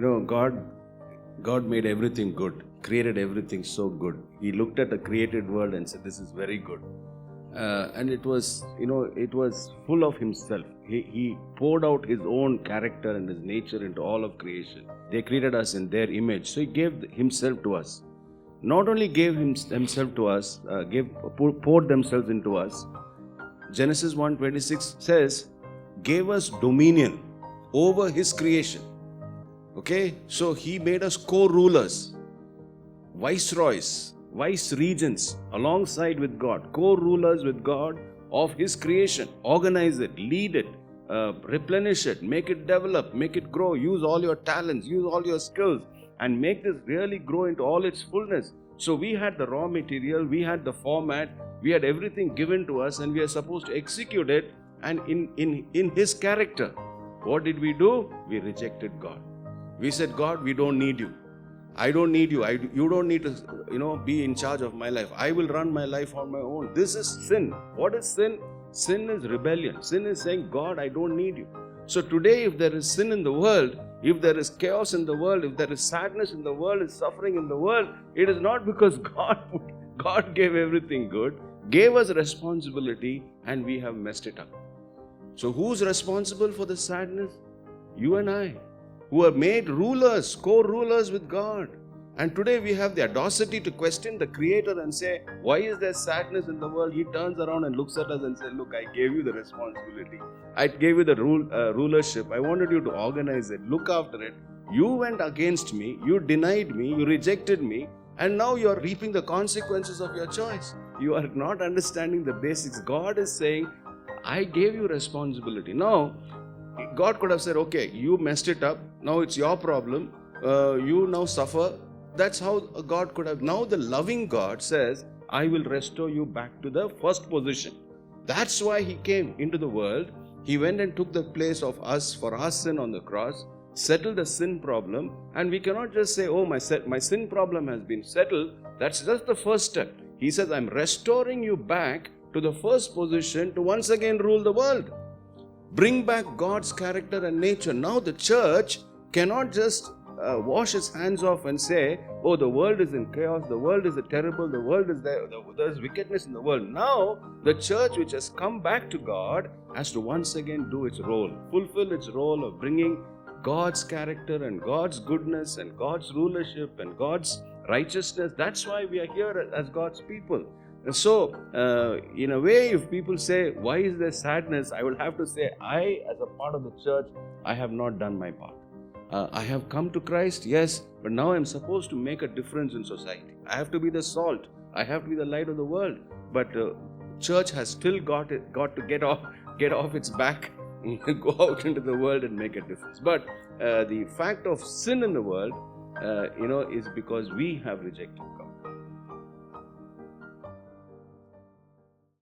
God made everything good, created everything so good. He looked at the created world and said, "This is very good." And it was full of Himself. He poured out His own character and His nature into all of creation. They created us in their image. So He gave Himself to us. Not only gave Himself to us, poured themselves into us. Genesis 1:26 says, gave us dominion over His creation. Okay, so He made us co-rulers, viceroys, vice regents alongside with God, co-rulers with God of His creation. Organize it, lead it, replenish it, make it develop, make it grow, use all your talents, use all your skills, and make this really grow into all its fullness. So we had the raw material, we had the format, we had everything given to us, and we are supposed to execute it. And in His character, what did we do? We rejected God. We said, "God, we don't need you. I don't need you. You don't need to, be in charge of my life. I will run my life on my own." This is sin. What is sin? Sin is rebellion. Sin is saying, "God, I don't need you." So today, if there is sin in the world, if there is chaos in the world, if there is sadness in the world, is suffering in the world, it is not because God gave everything good, gave us responsibility, and we have messed it up. So who's responsible for the sadness? You and I, who are made rulers, co-rulers with God. And today we have the audacity to question the Creator and say, "Why is there sadness in the world?" He turns around and looks at us and says, "Look, I gave you the responsibility. I gave you the rulership. I wanted you to organize it, look after it. You went against me, you denied me, you rejected me, and now you are reaping the consequences of your choice." You are not understanding the basics. God is saying, "I gave you responsibility." Now, God could have said, "Okay, you messed it up. Now it's your problem. You now suffer." That's how God could have. Now the loving God says, "I will restore you back to the first position." That's why He came into the world. He went and took the place of us for our sin on the cross, settled the sin problem. And we cannot just say, "Oh, my sin problem has been settled." That's just the first step. He says, "I'm restoring you back to the first position to once again rule the world." Bring back God's character and nature. Now the church cannot just wash its hands off and say, "Oh, the world is in chaos, the world is terrible, the world is there's wickedness in the world." Now the church, which has come back to God, has to once again do its role, fulfill its role of bringing God's character and God's goodness and God's rulership and God's righteousness. That's why we are here as God's people. And so, in a way, if people say, "Why is there sadness?" I will have to say, I, as a part of the church, I have not done my part. I have come to Christ, yes, but now I'm supposed to make a difference in society. I have to be the salt. I have to be the light of the world. But church has still got to get off its back and go out into the world and make a difference. But the fact of sin in the world, is because we have rejected God.